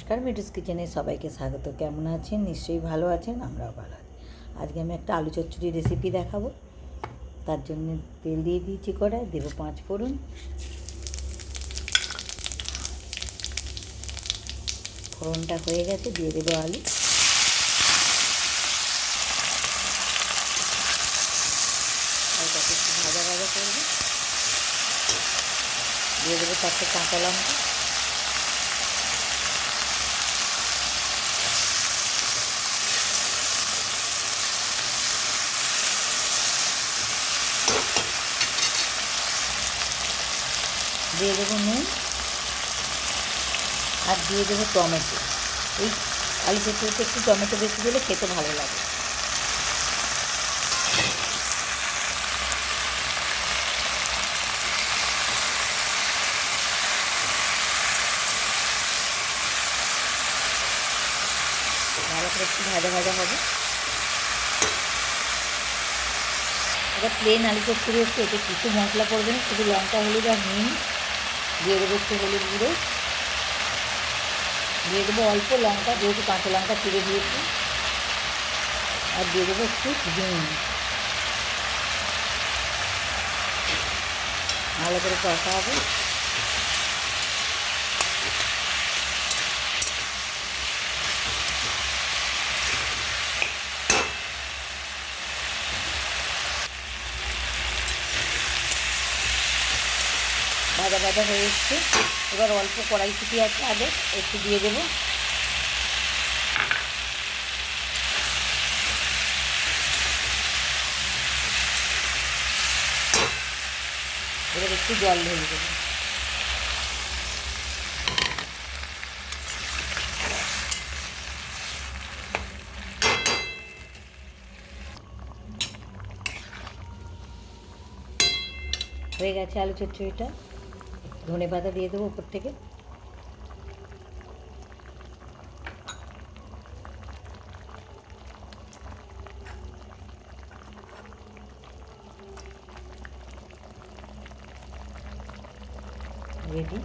নমস্কার, মিঠুস কিচেনে সবাইকে স্বাগত। কেমন আছেন? নিশ্চয়ই ভালো আছেন, আমরাও ভালো আছি। আজকে আমি একটা আলু চচ্চড়ি রেসিপি দেখাবো। তার জন্য তেল দিয়ে দিয়েছি কড়ায়, দেবো 5 ফোড়ন। ফোড়নটা হয়ে গেছে, দিয়ে দেবো আলু। আলুটাকে একটু ভাজা ভাজা করবো। দিয়ে দেবো 4টে কাঁচা লঙ্কা। দিয়ে দেবো নুন আর দিয়ে দেবো টমেটো। এই আলু চচ্চড়িতে একটু টমেটো বেশি দিলে খেতে ভালো লাগে। ভালো করে একটু ভাজা ভাজা হবে। এটা প্লেন আলু চচ্চড়ি হচ্ছে, এতে কিছু মশলা পড়বে না, শুধু লঙ্কা, হলুদ আর নুন। দিয়ে দেবো একটু হলুদ গুঁড়ো, দিয়ে দেবো অল্প লঙ্কা, যেহেতু কাঁচা লঙ্কা চিড়ে দিয়েছি, আর দিয়ে দেবো একটু নুন। ভালো করে কষা হবে। ভাজা ভাজা হয়ে এসছে, এবার অল্প কড়াইশুঁটি আছে আগে একটু দিয়ে দেবো। এবার একটু জল ঢেলে দেবো। হয়ে গেছে আলু চচ্চড়িটা। ধনে পাতা দিয়ে দেবো উপর থেকে। রেডি।